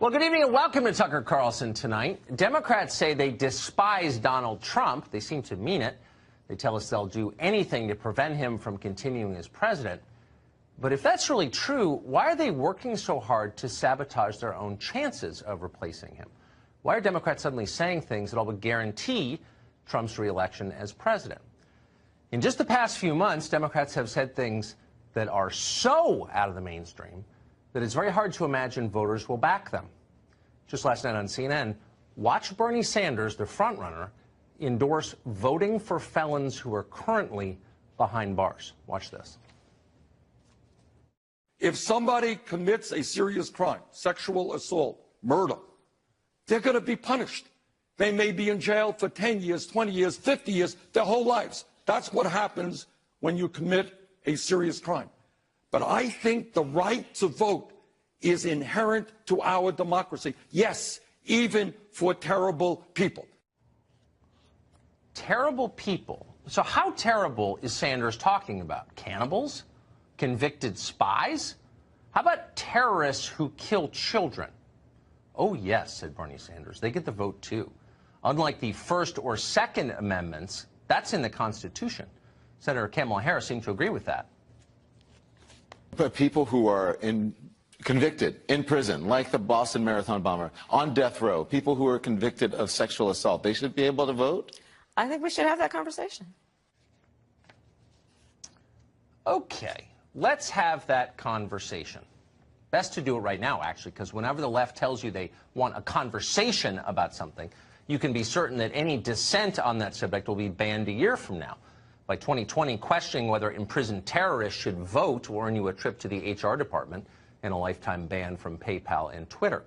Well, good evening and welcome to Tucker Carlson tonight. Democrats say they despise Donald Trump. They seem to mean it. They tell us they'll do anything to prevent him from continuing as president. But if that's really true, why are they working so hard to sabotage their own chances of replacing him? Why are Democrats suddenly saying things that all would guarantee Trump's reelection as president? In just the past few months, Democrats have said things that are so out of the mainstream that it's very hard to imagine voters will back them. Just last night on CNN, watch Bernie Sanders, the frontrunner, endorse voting for felons who are currently behind bars. Watch this. If somebody commits a serious crime, sexual assault, murder, they're going to be punished. They may be in jail for 10 years, 20 years, 50 years, their whole lives. That's what happens when you commit a serious crime. But I think the right to vote is inherent to our democracy. Yes, even for terrible people. Terrible people. So how terrible is Sanders talking about? Cannibals? Convicted spies? How about terrorists who kill children? Oh, yes, said Bernie Sanders. They get the vote, too. Unlike the First or Second Amendments, that's in the Constitution. Senator Kamala Harris seemed to agree with that. But people who are convicted in prison, like the Boston Marathon bomber, on death row, people who are convicted of sexual assault, they should be able to vote? I think we should have that conversation. Okay, let's have that conversation. Best to do it right now, actually, because whenever the left tells you they want a conversation about something, you can be certain that any dissent on that subject will be banned a year from now. By 2020, questioning whether imprisoned terrorists should vote will earn you a trip to the HR department and a lifetime ban from PayPal and Twitter.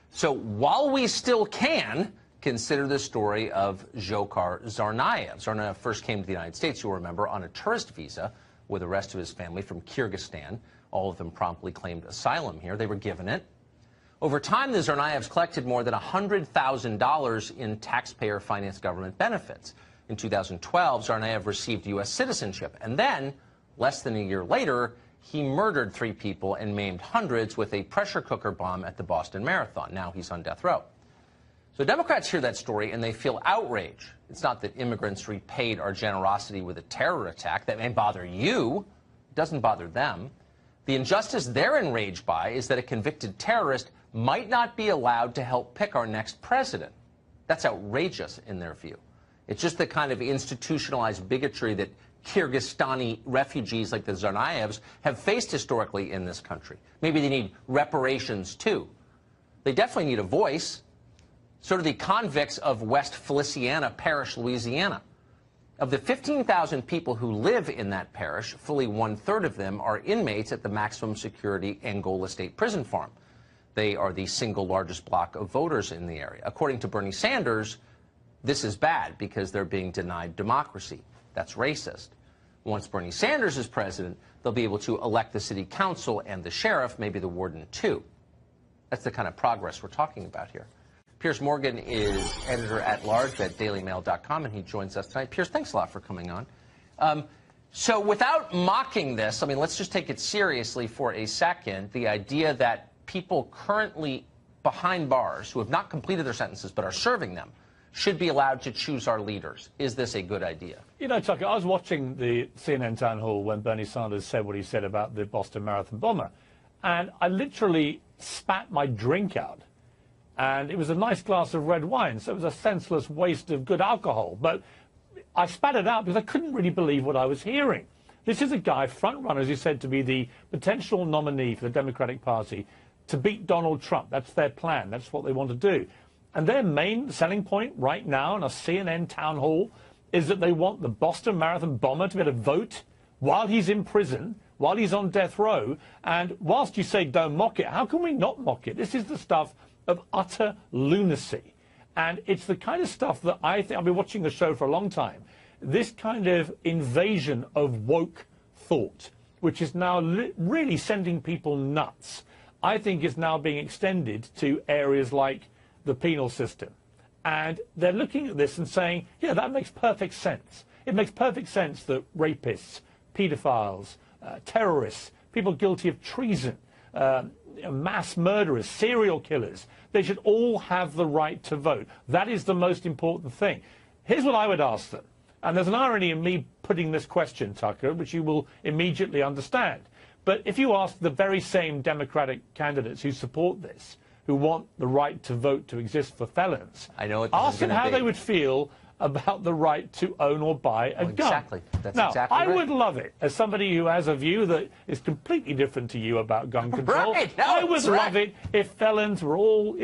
So while we still can, consider the story of Dzhokhar Tsarnaev. Tsarnaev first came to the United States, you'll remember, on a tourist visa with the rest of his family from Kyrgyzstan. All of them promptly claimed asylum here. They were given it. Over time, the Tsarnaevs collected more than $100,000 in taxpayer-financed government benefits. In 2012, Tsarnaev received U.S. citizenship, and then, less than a year later, he murdered 3 people and maimed hundreds with a pressure cooker bomb at the Boston Marathon. Now he's on death row. So Democrats hear that story and they feel outrage. It's not that immigrants repaid our generosity with a terror attack. That may bother you. It doesn't bother them. The injustice they're enraged by is that a convicted terrorist might not be allowed to help pick our next president. That's outrageous in their view. It's just the kind of institutionalized bigotry that Kyrgyzstani refugees like the Tsarnaevs have faced historically in this country. Maybe they need reparations, too. They definitely need a voice. So do the convicts of West Feliciana Parish, Louisiana. Of the 15,000 people who live in that parish, fully 1/3 of them are inmates at the maximum security Angola State Prison Farm. They are the single largest block of voters in the area. According to Bernie Sanders, this is bad because they're being denied democracy. That's racist. Once Bernie Sanders is president, they'll be able to elect the city council and the sheriff, maybe the warden, too. That's the kind of progress we're talking about here. Piers Morgan is editor-at-large at dailymail.com, and he joins us tonight. Piers, thanks a lot for coming on. So without mocking this, I mean, let's just take it seriously for a second, the idea that people currently behind bars who have not completed their sentences but are serving them should be allowed to choose our leaders. Is this a good idea? You know, Tucker, I was watching the CNN town hall when Bernie Sanders said what he said about the Boston Marathon bomber, and I literally spat my drink out. And it was a nice glass of red wine, so it was a senseless waste of good alcohol. But I spat it out because I couldn't really believe what I was hearing. This is a guy, front runner, as you said, to be the potential nominee for the Democratic Party to beat Donald Trump. That's their plan. That's what they want to do. And their main selling point right now in a CNN town hall is that they want the Boston Marathon bomber to be able to vote while he's in prison, while he's on death row. And whilst you say don't mock it, how can we not mock it? This is the stuff of utter lunacy. And it's the kind of stuff that I think, I've been watching the show for a long time, this kind of invasion of woke thought, which is now really sending people nuts, I think is now being extended to areas like the penal system. And they're looking at this and saying, yeah, that makes perfect sense. It makes perfect sense that rapists, pedophiles, terrorists, people guilty of treason, mass murderers, serial killers. They should all have the right to vote. That is the most important thing. Here's what I would ask them. And there's an irony in me putting this question, Tucker, which you will immediately understand. But if you ask the very same Democratic candidates who support this, who want the right to vote to exist for felons, ask them how they would feel about the right to own or buy a gun. Exactly. That's now, exactly right. I would love it, as somebody who has a view that is completely different to you about gun control. Right. No, I would right. love it if felons were all,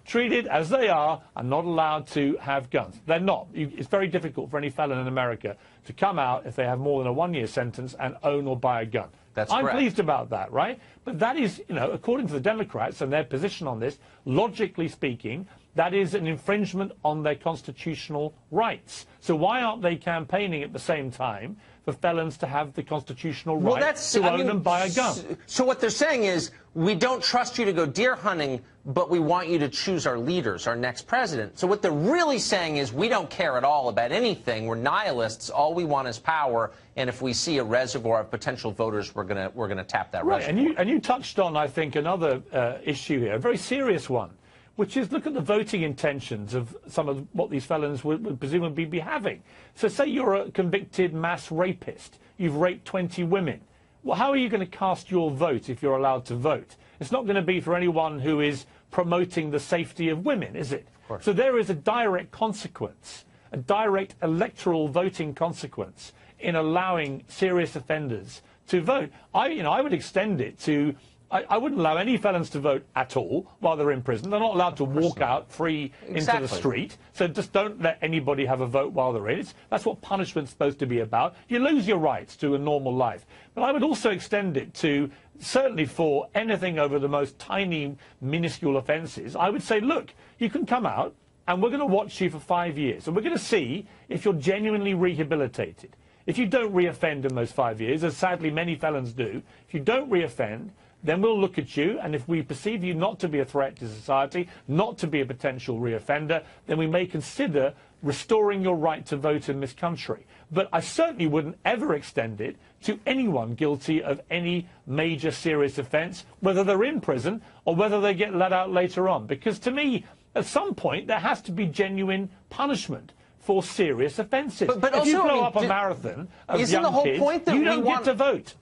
treated as they are and not allowed to have guns. They're not. It's very difficult for any felon in America to come out if they have more than a one-year sentence and own or buy a gun. I'm correct. pleased about that, right? But that is, according to the Democrats and their position on this, logically speaking, that is an infringement on their constitutional rights. So why aren't they campaigning at the same time for felons to have the constitutional right to own and buy a gun? So what they're saying is, we don't trust you to go deer hunting, but we want you to choose our leaders, our next president. So what they're really saying is, we don't care at all about anything. We're nihilists. All we want is power. And if we see a reservoir of potential voters, we're gonna tap that reservoir. And you touched on, I think, another issue here, a very serious one, which is look at the voting intentions of some of what these felons would presumably be having. So say you're a convicted mass rapist. You've raped 20 women. Well, how are you going to cast your vote if you're allowed to vote? It's not going to be for anyone who is promoting the safety of women, is it? So there is a direct consequence, a direct electoral voting consequence in allowing serious offenders to vote. I would extend it to I wouldn't allow any felons to vote at all while they're in prison. They're not allowed to walk out free into the street. So just don't let anybody have a vote while they're in. That's what punishment's supposed to be about. You lose your rights to a normal life. But I would also extend it to, certainly for anything over the most tiny, minuscule offences, I would say, look, you can come out and we're going to watch you for 5 years. And we're going to see if you're genuinely rehabilitated. If you don't reoffend in those 5 years, as sadly many felons do, if you don't reoffend, then we'll look at you, and if we perceive you not to be a threat to society, not to be a potential reoffender, then we may consider restoring your right to vote in this country. But I certainly wouldn't ever extend it to anyone guilty of any major serious offence, whether they're in prison or whether they get let out later on. Because to me, at some point, there has to be genuine punishment for serious offences. But if also, you blow up a marathon of isn't young the whole kids, point that you don't get to vote.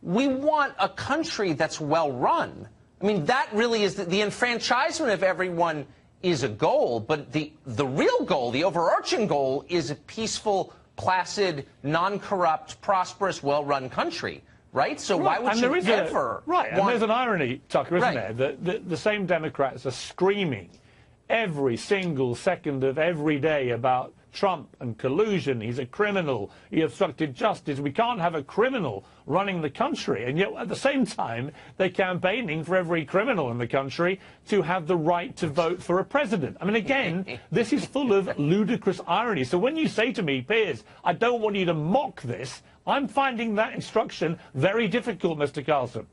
We want a country that's well run. I mean, that really is the enfranchisement of everyone is a goal, but the real goal, the overarching goal, is a peaceful, placid, non-corrupt, prosperous, well-run country, right? So why would you ever and there's an irony, Tucker, isn't there? That the same Democrats are screaming every single second of every day about Trump and collusion. He's a criminal. He obstructed justice. We can't have a criminal running the country. And yet, at the same time, they're campaigning for every criminal in the country to have the right to vote for a president. I mean, again, this is full of ludicrous irony. So when you say to me, Piers, I don't want you to mock this, I'm finding that instruction very difficult, Mr. Carlson.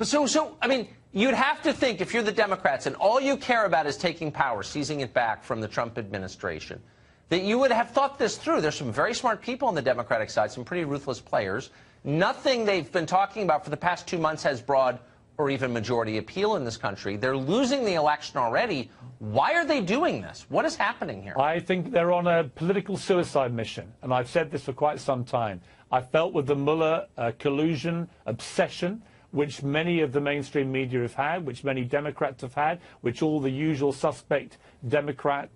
So, I mean, you'd have to think, if you're the Democrats and all you care about is taking power, seizing it back from the Trump administration, that you would have thought this through. There's some very smart people on the Democratic side, some pretty ruthless players. Nothing they've been talking about for the past 2 months has broad or even majority appeal in this country. They're losing the election already. Why are they doing this? What is happening here? I think they're on a political suicide mission, and I've said this for quite some time. I felt with the Mueller collusion obsession, which many of the mainstream media have had, which many Democrats have had, which all the usual suspect Democrat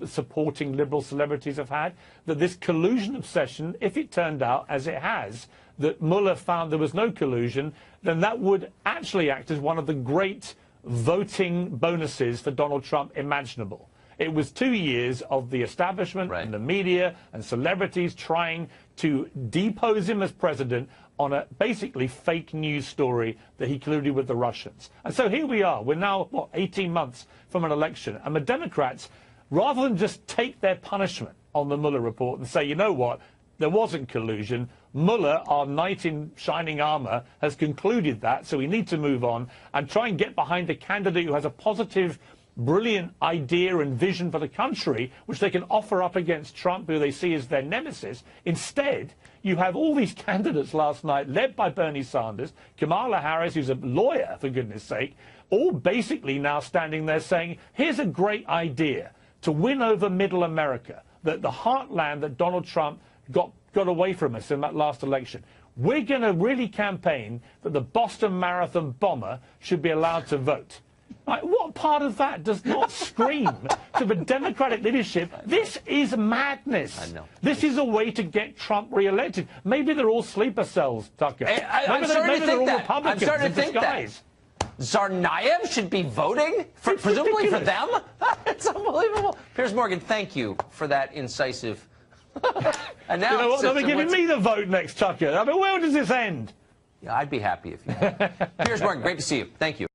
supporting liberal celebrities have had, that this collusion obsession, if it turned out, as it has, that Mueller found there was no collusion, then that would actually act as one of the great voting bonuses for Donald Trump imaginable. It was 2 years of the establishment and the media and celebrities trying to depose him as president on a basically fake news story that he colluded with the Russians. And so here we are. We're now, 18 months from an election. And the Democrats, rather than just take their punishment on the Mueller report and say, you know what, there wasn't collusion, Mueller, our knight in shining armor, has concluded that, so we need to move on and try and get behind a candidate who has a positive, brilliant idea and vision for the country, which they can offer up against Trump, who they see as their nemesis. Instead, you have all these candidates last night, led by Bernie Sanders, Kamala Harris, who's a lawyer, for goodness sake, all basically now standing there saying, here's a great idea to win over middle America, the heartland that Donald Trump got away from us in that last election. We're going to really campaign that the Boston Marathon bomber should be allowed to vote. Right, what part of that does not scream to the Democratic leadership? This is madness. I know. This is a way to get Trump re-elected. Maybe they're all sleeper cells, Tucker. I'm starting to think that. I'm starting to think that. Tsarnaev should be voting, presumably for them? It's unbelievable. Piers Morgan, thank you for that incisive analysis. You know what? They'll be giving me the vote next, Tucker. I mean, where does this end? Yeah, I'd be happy if you had. Piers Morgan, great to see you. Thank you.